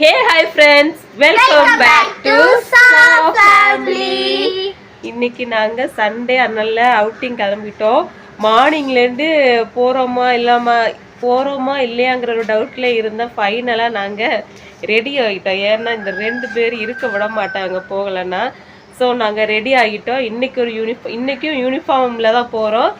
Hey hi friends, welcome back to Saw Family. இன்னைக்கு நாங்க Sunday அதனால அவுட்டிங் கிளம்பிட்டோம். மார்னிங்ல இருந்து போறோமா இல்லையாங்கிற ஒரு டவுட்ல இருந்த ஃபைனலா நாங்க ரெடி ஆகிட்டோம். ஏன்னா இந்த 2 பேர் இருக்க விட மாட்டாங்க போகலன்னா. ஸோ நாங்கள் ரெடி ஆகிட்டோம். இன்னைக்கும் யூனிஃபார்ம்ல தான் போகிறோம்.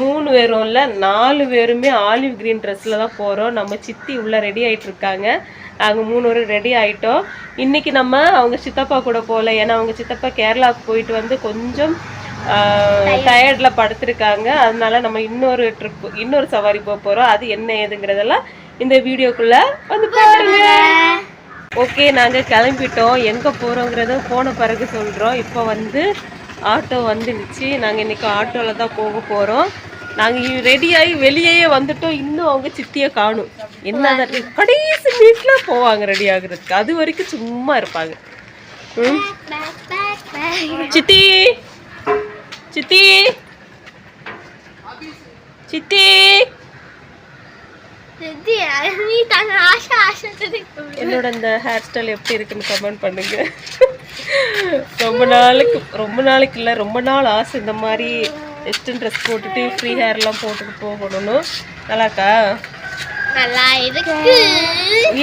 3 பேரும் இல்லை 4 பேருமே ஆலிவ் கிரீன் ட்ரெஸ்ஸில் தான் போகிறோம். நம்ம சித்தி உள்ளே ரெடி ஆகிட்டு இருக்காங்க. நாங்கள் 3 பேரும் ரெடி ஆகிட்டோம். இன்றைக்கி நம்ம அவங்க சித்தப்பா கூட போகல. ஏன்னா அவங்க சித்தப்பா கேரளாவுக்கு போயிட்டு வந்து கொஞ்சம் டயர்டில் படுத்துருக்காங்க. அதனால நம்ம இன்னொரு சவாரி போக போகிறோம். அது என்ன ஏதுங்கிறதெல்லாம் இந்த வீடியோக்குள்ளே வந்து பாருங்க. ஓகே, நாங்கள் கிளம்பிட்டோம். எங்கே போகிறோங்கிறத போன பிறகு சொல்கிறோம். இப்போ வந்து ஆட்டோ வந்துடுச்சு. நாங்கள் இன்றைக்கி ஆட்டோவில் தான் போக போகிறோம். நாங்கள் ரெடியாகி வெளியே வந்துட்டோம். இன்னும் அவங்க சித்தியை காணும். என்ன கடைசி வீட்டில் போவாங்க ரெடி ஆகுறதுக்கு. அது வரைக்கும் சும்மா இருப்பாங்க. சித்தி சித்தி சித்தி என்னோட இந்த ஹேர் ஸ்டைல் எப்படி இருக்குன்னு கமெண்ட் பண்ணுங்க. ரொம்ப நாளைக்கு இல்லை, ரொம்ப நாள் ஆசை இந்த மாதிரி வெஸ்டர்ன் ட்ரெஸ் போட்டுட்டு ஃப்ரீ ஹேர்லாம் போட்டுட்டு போகணும்னு. நல்லாக்கா? நல்லா இருக்கு.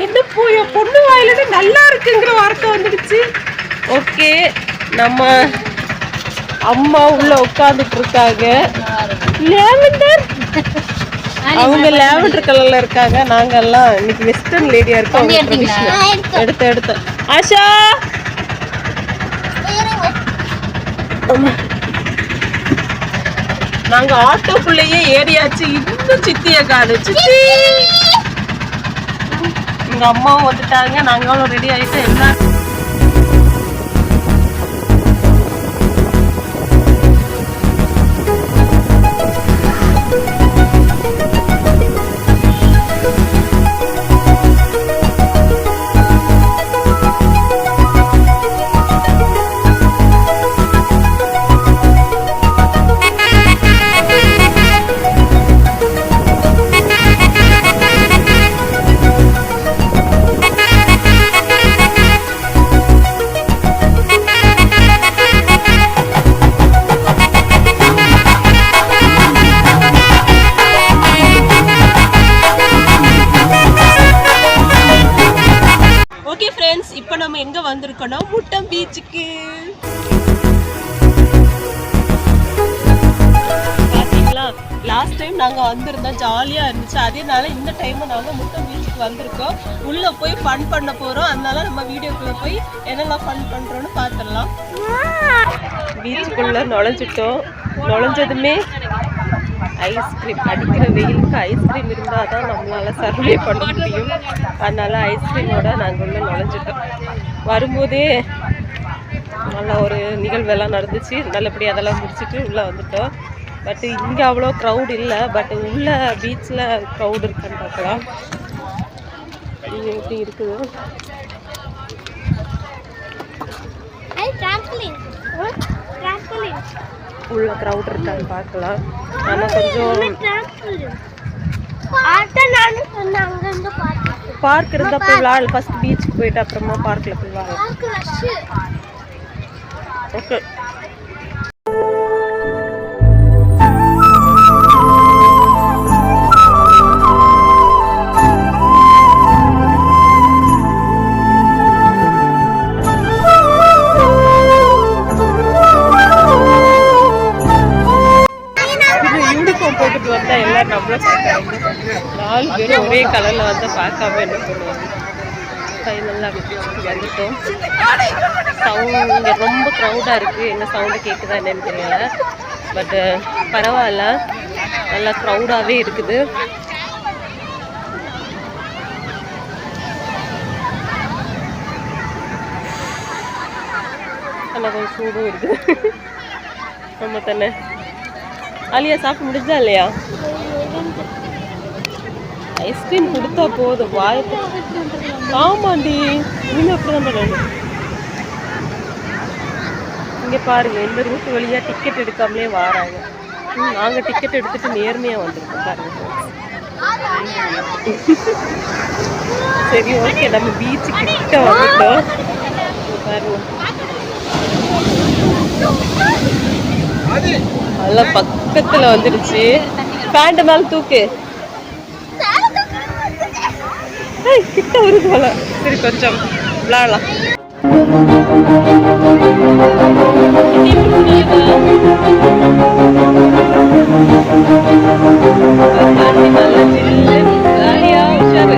என்ன போய் பொண்ணு வாயில நல்லா இருக்குங்கிற வார்த்தை வந்துடுச்சு. ஓகே, நம்ம அம்மா உள்ள உட்காந்துட்டு இருக்காங்க. லேவெண்டர், அவங்க லேவெண்டர் கலர்ல இருக்காங்க. நாங்கெல்லாம் இன்னைக்கு வெஸ்டர்ன் லேடியா இருக்கோம். எடுத்த ஆஷா நாங்க ஆட்டோக்குள்ளேயே ஏறியாச்சு. இன்னும் சித்திய காடு. சித்தி எங்க அம்மாவும் வந்துட்டாங்க. நாங்களும் ரெடி ஆயிட்டு எல்லாரும் எங்க வந்திருக்கோம்? முட்டம் பீச்சுக்கு. பாத்தீங்களா, லாஸ்ட் டைம் நாங்க வந்திருந்தோம், ஜாலியா இருந்துச்சு. அதேனால இந்த டைம் நாங்க முட்டம் பீச்சுக்கு வந்திருக்கோம். உள்ள போய் ஃபன் பண்ண போறோம். அதனால நம்ம வீடியோக்குள்ள போய் என்னெல்லாம் ஃபன் பண்றோம்னு பாத்துடலாம். பீச்சுக்குள்ள நுழைஞ்சதுமே ஐஸ்கிரீம், அடிக்கிற வெயிலுக்கு ஐஸ்கிரீம் இருந்தால் தான் நம்மளால சர்வே பண்ண முடியும். அதனால ஐஸ்கிரீமோட நாங்கள் உள்ள நுழைஞ்சிட்டோம். வரும்போதே நல்ல ஒரு நிகழ்வெல்லாம் நடந்துச்சு. நல்லபடியாக அதெல்லாம் முடிச்சுட்டு உள்ளே வந்துட்டோம். பட் இங்கே அவ்வளோ க்ரௌட் இல்லை. பட் உள்ள பீச்சில் க்ரௌட் இருக்குன்னு பார்க்கலாம். இங்கே எப்படி இருக்குது? உள்ள க்ரௌட் இருக்கான்னு பார்க்கலாம். ஆனால் கொஞ்சம் பார்க் இருந்தால் போய் விளாடலாம். ஃபர்ஸ்ட் பீச்சுக்கு போயிட்டு அப்புறமா பார்க்கில் போய் விளாடலாம். ஓகே, போட்டுட்டு வந்தா எல்லாரும் நம்மளும் பார்க்குறாங்க. 4 பேரும் ஒரே கலர்ல வந்து பார்க்காம என்ன பண்ணுவாங்க. ஃபைனலாக பீச்சுக்கு வந்துட்டோம். சவுண்ட் இங்கே ரொம்ப க்ரௌடாக இருக்குது. என்ன சவுண்டு கேட்குதா என்னன்னு தெரியல. பட்டு பரவாயில்ல, நல்லா க்ரௌடாகவே இருக்குது. நல்லா கொஞ்சம் சூடும் இருக்குது. நம்ம தானே அலியா சாப்பிட்டு முடிஞ்சா இல்லையா? ஐஸ்கிரீம் கொடுத்தா போதும் வாய்ப்பு. ஆமாண்டி, இன்னும் அப்படிதான் பண்ணணும். இங்கே பாருங்க, இந்த ரூட் வழியாக டிக்கெட் எடுக்காமலே வராங்க. நாங்கள் டிக்கெட் எடுத்துட்டு நேர்மையாக வந்திருக்கோம் பாருங்க. சரி ஓகே, நம்ம பீச்சு கிட்ட வந்துட்டோம். பாருங்க, அதெல்லாம் பக்கத்துல வந்துடுச்சு. பேண்ட் மேல தூக்கு, கிட்ட வருது போல. சரி கொஞ்சம் விளையாடலாம். நல்லா ஜில்லு ஜாலியா உஷாரு.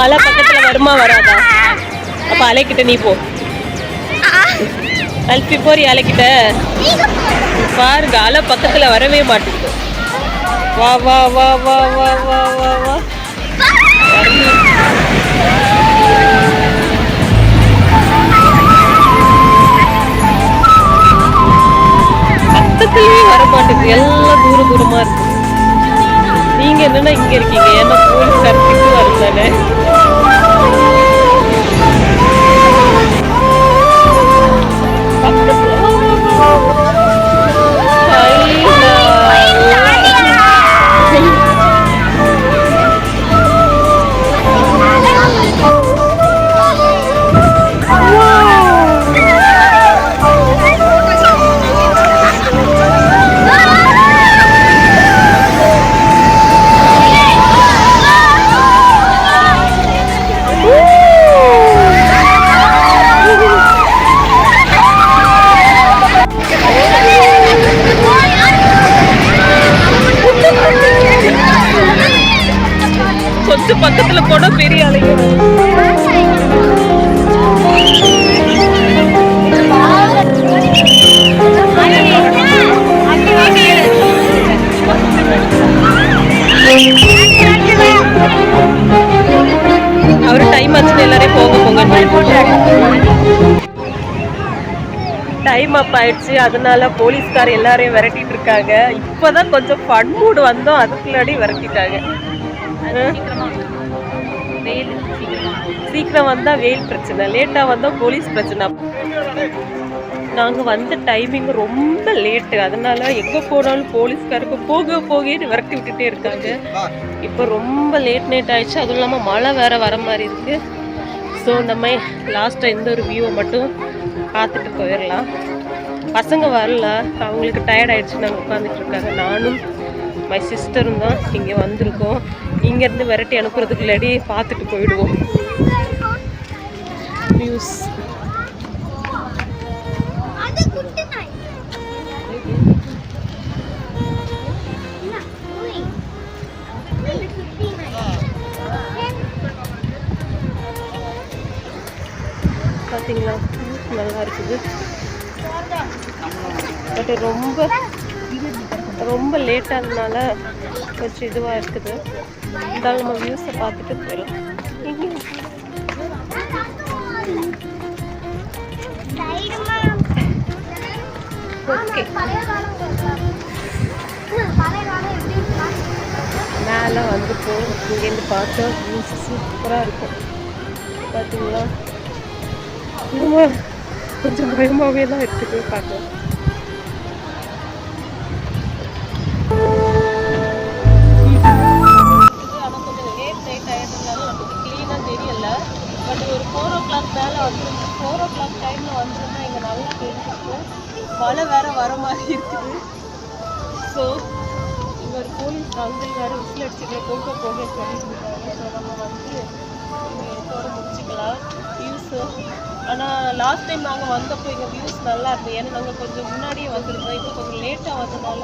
அலை பக்கத்துல வருமா வராதா? அப்ப அலைக்கிட்ட நீ போ. அல்பி போறி அலைக்கிட்ட பாருங்க, அலை பக்கத்துல வரவே மாட்டேங்குது. வா வா வா வா வா வா வா வா. பக்கத்துலயே வர மாட்டேங்குது, எல்லாம் தூர தூரமா இருக்கு. நீங்க என்னன்னா இங்க இருக்கீங்க, ஏன்னா போலீஸ்கார் கிட்ட வரும் தானே. கொஞ்சம் பக்கத்துல போனா பெரிய அலைங்க. அவரு டைம் ஆச்சுன்னு எல்லாரையும் போங்க போங்க. டைம் அப் ஆயிடுச்சு, அதனால போலீஸ்கார் எல்லாரையும் விரட்டிட்டு இருக்காங்க. இப்பதான் கொஞ்சம் ஃபன் மூடு வந்தோம், அதுக்குள்ளாடி விரட்டிட்டாங்க. சீக்கிரம் வந்தா வெயில் பிரச்சனை, லேட்டா வந்தா போலீஸ் பிரச்சனை. நாங்க வந்த டைமிங் ரொம்ப லேட்டு, அதனால எங்க போனாலும் போலீஸ்காருக்கு போக போகன்னு விரட்டி விட்டுட்டே இருக்காங்க. இப்போ ரொம்ப லேட் நைட் ஆயிடுச்சு, அதுவும் இல்லாம மழை வேற வர மாதிரி இருக்கு. ஸோ நம்ம லாஸ்டா இந்த ஒரு வியூவை மட்டும் பார்த்துட்டு போயிடலாம். பசங்க வரல, அவங்களுக்கு டயர்ட் ஆயிடுச்சு, நாங்கள் உட்காந்துட்டு இருக்காங்க. நானும் மை சிஸ்டரும் தான் இங்கே வந்திருக்கோம். இங்கேருந்து விரட்டி அனுப்புறதுக்கு இல்லாடி பார்த்துட்டு போயிடுவோம். வியூஸ் பார்த்தீங்களா, நல்லா இருக்குது. பட் ரொம்ப லேட்டானதுனால கொஞ்சம் இதுவாக இருக்குது. இருந்தாலும் நம்ம வியூஸை பார்த்துட்டு போயிடலாம். ஓகே, மேலே வந்துட்டோம். இங்கேருந்து பார்த்தா வியூஸ் சூப்பராக இருக்கும். பார்த்தீங்களா, கொஞ்சம் பயமாகவே தான் இருக்குது பார்க்க. ஆனால் கொஞ்சம் லேட் நைட் ஆகிட்டதுனால நமக்கு க்ளீனாக தெரியல. பட் ஒரு 4 o'clock மேலே வந்துருந்து 4 o'clock டைமில் வந்துருந்தா இங்கே நல்லா தெரிஞ்சிருக்கும். மழை வேற வர மாதிரி இருக்குது. ஸோ இங்கே ஒரு போலீஸ் அங்கிள் வேறு விசில் அடிச்சுக்கிற போக போக சொல்லியிருந்தாங்க. ஸோ நம்ம வந்து இதோட முடிச்சுக்கலாம் வியூஸ். ஆனால் லாஸ்ட் டைம் நாங்கள் வந்தப்போ எங்கள் வியூஸ் நல்லா இருந்தது. ஏன்னா நாங்கள் கொஞ்சம் முன்னாடியே வந்திருந்தோம். இப்போ கொஞ்சம் லேட்டாக வந்ததுனால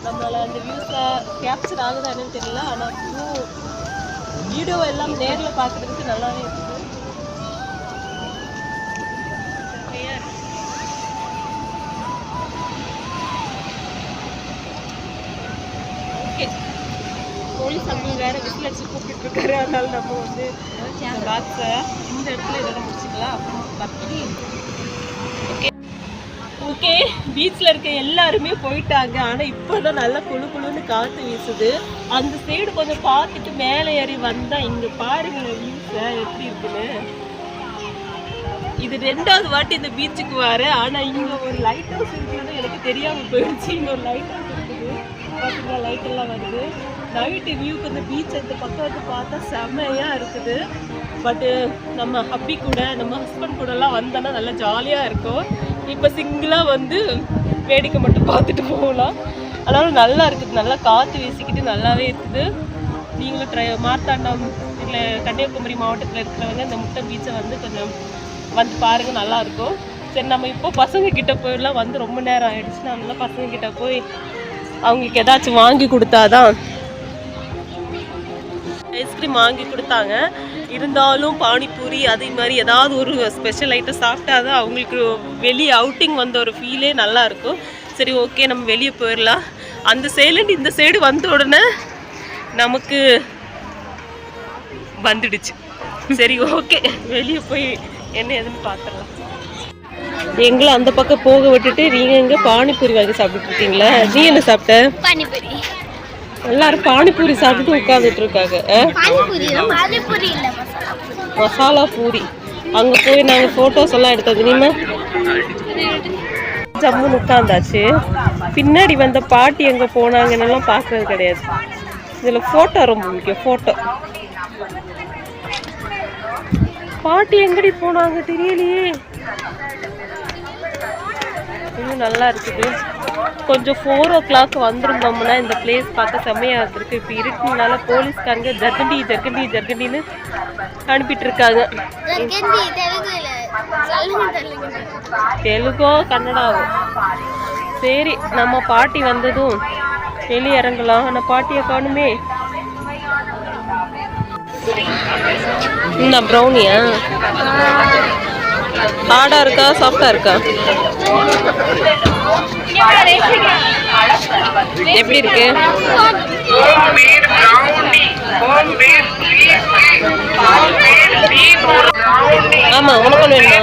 நம்மளால் அந்த வியூஸை கேப்சர் ஆகுதா என்னன்னு தெரியல. ஆனால் வீடியோ எல்லாம் நேரில் பார்க்குறதுக்கு நல்லாவே இருக்குது. ஓகே, போலீஸ் அங்கிள் வேறு விசில் அடிச்சு கூப்பிட்டு இருக்காரு. அதனால நம்ம வந்து பாக்ஸை இந்த இடத்துல இதோட முடிச்சுக்கலாம். ஓகே ஓகே, பீச்சில் இருக்க எல்லாருமே போயிட்டாங்க. ஆனால் இப்போ தான் நல்லா குழு குழுன்னு காற்று வீசுது. அந்த சைடு கொஞ்சம் பார்த்துட்டு மேலே ஏறி வந்தால் இங்கே பாருங்க வியூஸை எப்படி இருக்குன்னு. இது 2வது வாட்டி இந்த பீச்சுக்கு வரேன். ஆனால் இங்கே ஒரு லைட் ஹவுஸ் இருக்குன்னு எனக்கு தெரியாமல் போயிடுச்சு. இங்கே ஒரு லைட் ஹவுஸ் இருக்குது, பார்த்தீங்களா, லைட் எல்லாம் வருது. நைட்டு வியூக்கு இந்த பீச் இந்த பக்கம் வந்து பார்த்தா செம்மையாக இருக்குது. பட்டு நம்ம ஹப்பி கூட நம்ம ஹஸ்பண்ட் கூடலாம் வந்தோன்னா நல்லா ஜாலியாக இருக்கும். இப்போ சிங்கிளாக வந்து வேடிக்கை மட்டும் பார்த்துட்டு போகலாம். ஆனாலும் நல்லா இருக்குது, நல்லா காற்று வீசிக்கிட்டு நல்லாவே இருக்குது. நீங்களும் மார்த்தாண்டம் இல்லை கன்னியாகுமரி மாவட்டத்தில் இருக்கிறவங்க இந்த முட்டை பீச்சை வந்து கொஞ்சம் வந்து பாருங்கள், நல்லாயிருக்கும். சரி, நம்ம இப்போ பசங்க கிட்ட போயிடலாம். வந்து ரொம்ப நேரம் ஆகிடுச்சு. நம்மளாம் பசங்க கிட்ட போய் அவங்களுக்கு ஏதாச்சும் வாங்கி கொடுத்தாதான். ஐஸ்கிரீம் வாங்கி கொடுத்தாங்க. இருந்தாலும் பானிபூரி அதே மாதிரி ஏதாவது ஒரு ஸ்பெஷல் ஐட்டம் சாப்பிட்டா தான் அவங்களுக்கு வெளியே அவுட்டிங் வந்த ஒரு ஃபீலே நல்லாயிருக்கும். சரி, ஓகே, நம்ம வெளியே போயிடலாம். அந்த சைடுலேருந்து இந்த சைடு வந்த உடனே நமக்கு வந்துடுச்சு. சரி, ஓகே, வெளியே போய் என்ன எதுன்னு பார்த்துடலாம். எங்களை அந்த பக்கம் போக விட்டுட்டு நீங்கள் எங்கே பானிபூரி வாங்கி சாப்பிட்டுட்டு இருக்கீங்களா? நீ என்ன சாப்பிட்ட? பானிபூரி. எல்லாரும் பானிபூரி சாப்பிட்டுட்டு உட்காந்துட்டு இருக்காங்க. மசாலா பூரி. அங்கே போய் நாங்கள் ஃபோட்டோஸ் எல்லாம் எடுத்தது. இனிமே ஜம்முன்னு உட்காந்தாச்சு. பின்னாடி வந்த பாட்டி எங்கே போனாங்கன்னு பார்க்கறது கிடையாது. இதில் ஃபோட்டோ ரொம்ப முக்கியம். ஃபோட்டோ பாட்டி எங்கடி போனாங்க தெரியலையே. இன்னும் நல்லா இருக்குது. கொஞ்சம் 4 o'clock வந்திருந்தோம்னா இந்த பிளேஸ் பார்க்க செம்மையாக இருந்திருக்கு. இப்போ இருக்குனால போலீஸ்காரங்க ஜர்கண்டின்னு அனுப்பிட்டு இருக்காங்க. தெலுங்கோ கன்னடாவோ. சரி, நம்ம பாட்டி வந்ததும் வெளியே இறங்கலாம். ஆனால் பாட்டியை காணுமே. என்ன ப்ரௌனியா? ஹார்டா இருக்கா சாஃப்டா இருக்கா? எப்படி இருக்கு? ஆமா, உனக்கு ஒண்ணு வேணுமா?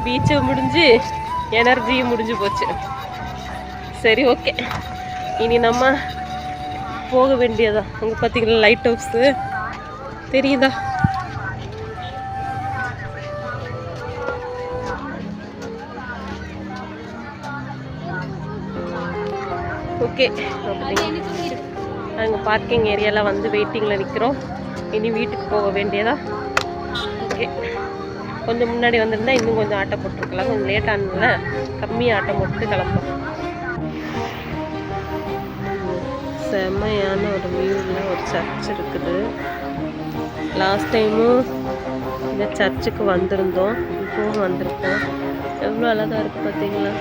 பீச்சு முடிஞ்சு எனர்ஜியும் முடிஞ்சு போச்சு. சரி, ஓகே, இனி நம்ம போக வேண்டியதா. அங்கே பார்த்தீங்களா லைட் ஹவுஸு தெரியுதா? ஓகே, நாங்கள் பார்க்கிங் ஏரியாவில் வந்து வெயிட்டிங்கில் நிற்கிறோம். இனி வீட்டுக்கு போக வேண்டியதா. ஓகே, கொஞ்சம் முன்னாடி வந்திருந்தா இன்னும் கொஞ்சம் ஆட்டோ போட்டிருக்கலாம். கொஞ்சம் லேட் ஆனதுல கம்மியாக ஆட்டோ போட்டு கிளம்புறோம். செம்மையான ஒரு வியூவில் ஒரு சர்ச் இருக்குது. லாஸ்ட் டைமும் இந்த சர்ச்சுக்கு வந்திருந்தோம், இப்போவும் வந்திருக்கோம். எவ்வளோ அழகாக இருக்குது பார்த்தீங்களா?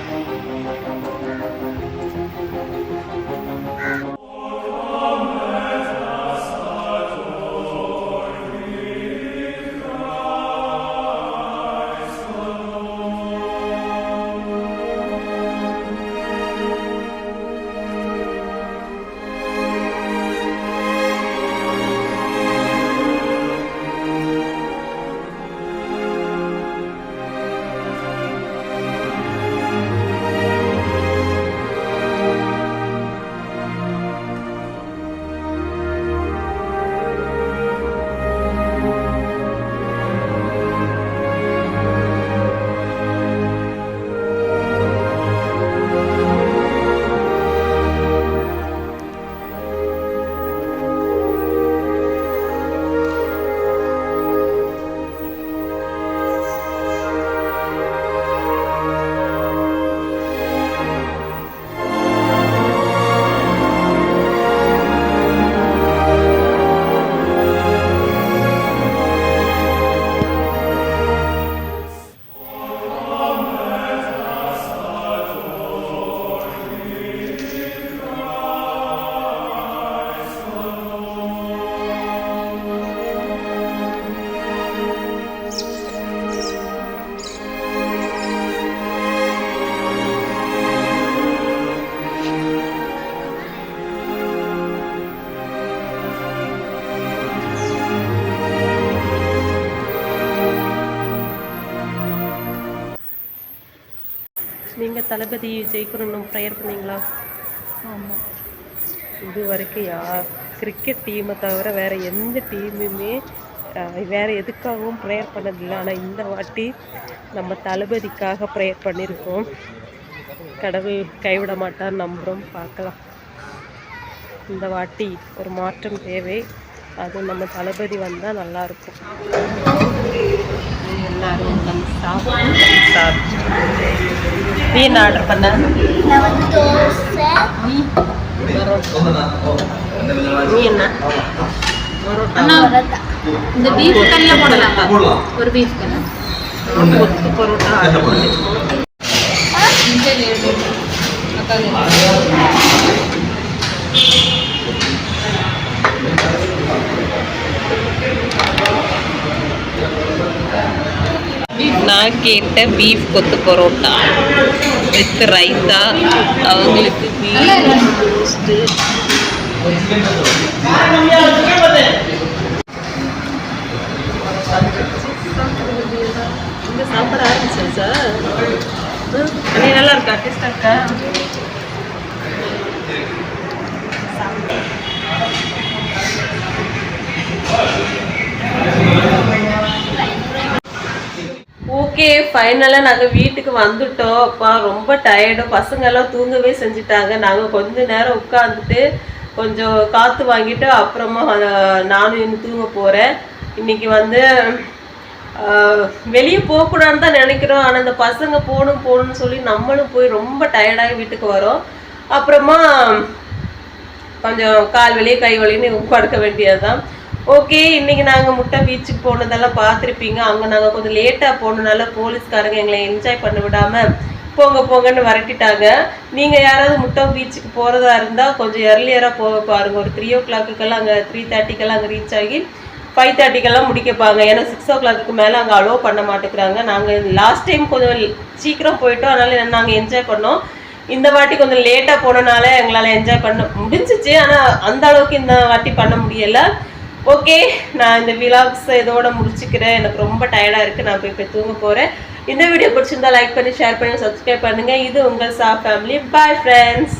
தளபதி ஜெயிக்கணும்னு ப்ரேயர் பண்ணீங்களா? ஆமாம். இது வரைக்கும் கிரிக்கெட் டீமை தவிர வேறு எந்த டீமுமே வேறு எதுக்காகவும் ப்ரேயர் பண்ணதில்லை. ஆனால் இந்த வாட்டி நம்ம தளபதிக்காக ப்ரேயர் பண்ணியிருக்கோம். கடவுள் கைவிட மாட்டான்னு நம்புகிறோம். பார்க்கலாம். இந்த வாட்டி ஒரு மாற்றம் தேவை. அதுவும் நம்ம தளபதி வந்தால் நல்லாயிருக்கும். எல்லாரும் நீ என்ன ஆர்டர் பண்ண? நான் வந்து தோசை, நீ என்ன? பரோட்டா. இந்த பீஃப் கல்ல போடலாம். ஒரு பீஃப் கல்ல பரோட்டா நான் கேட்ட பீஃப் கொத்து பரோட்டா வித் ரைத்தா, அவங்களுக்கு பீஃப் ரோஸ்ட்டு. இங்கே சாப்பிட ஆரம்பிச்சேன் சார். அண்ணே நல்லா இருக்கா? டேஸ்டாக இருக்கா? ஓகே, ஃபைனலாக நாங்கள் வீட்டுக்கு வந்துட்டோம். அப்பா ரொம்ப டயர்டும், பசங்கெல்லாம் தூங்கவே செஞ்சுட்டாங்க. நாங்கள் கொஞ்ச நேரம் உட்காந்துட்டு கொஞ்சம் காற்று வாங்கிட்டு அப்புறமா நானும் இன்னும் தூங்க போகிறேன். இன்றைக்கி வந்து வெளியே போகக்கூடாதுன்னு தான் நினைக்கிறோம். ஆனால் இந்த பசங்க போகணும்னு சொல்லி நம்மளும் போய் ரொம்ப டயர்டாகி வீட்டுக்கு வரோம். அப்புறமா கொஞ்சம் கால் வலி கை வலின்னு படுக்க வேண்டியது தான். ஓகே, இன்றைக்கி நாங்கள் முட்டை பீச்சுக்கு போனதெல்லாம் பார்த்துருப்பீங்க. அங்கே நாங்கள் கொஞ்சம் லேட்டாக போனதுனால போலீஸ்காரங்க எங்களை என்ஜாய் பண்ண விடாமல் போங்கன்னு விரட்டிட்டாங்க. நீங்கள் யாராவது முட்டை பீச்சுக்கு போகிறதா இருந்தால் கொஞ்சம் எர்லியராக போக பாருங்கள். ஒரு 3 o'clock அங்கே 3:30 அங்கே ரீச் ஆகி 5:30 முடிக்கப்பாங்க. ஏன்னா 6 o'clock மேலே அங்கே அலோவ் பண்ண மாட்டேங்கிறாங்க. நாங்கள் லாஸ்ட் டைம் கொஞ்சம் சீக்கிரம் போயிட்டோம், அதனால் நாங்கள் என்ஜாய் பண்ணோம். இந்த வாட்டி கொஞ்சம் லேட்டாக போனனால எங்களால் என்ஜாய் பண்ண முடிஞ்சிச்சு. ஆனால் அந்த அளவுக்கு இந்த வாட்டி பண்ண முடியலை. ஓகே, நான் இந்த விலாக்ஸ் இதோட முடிச்சுக்கிறேன். எனக்கு ரொம்ப டயர்டாக இருக்குது. நான் போய் தூங்க போகிறேன். இந்த வீடியோ பிடிச்சிருந்தா லைக் பண்ணி, ஷேர் பண்ணி, சப்ஸ்கிரைப் பண்ணுங்கள். இது உங்கள் சா ஃபேமிலி. Bye friends.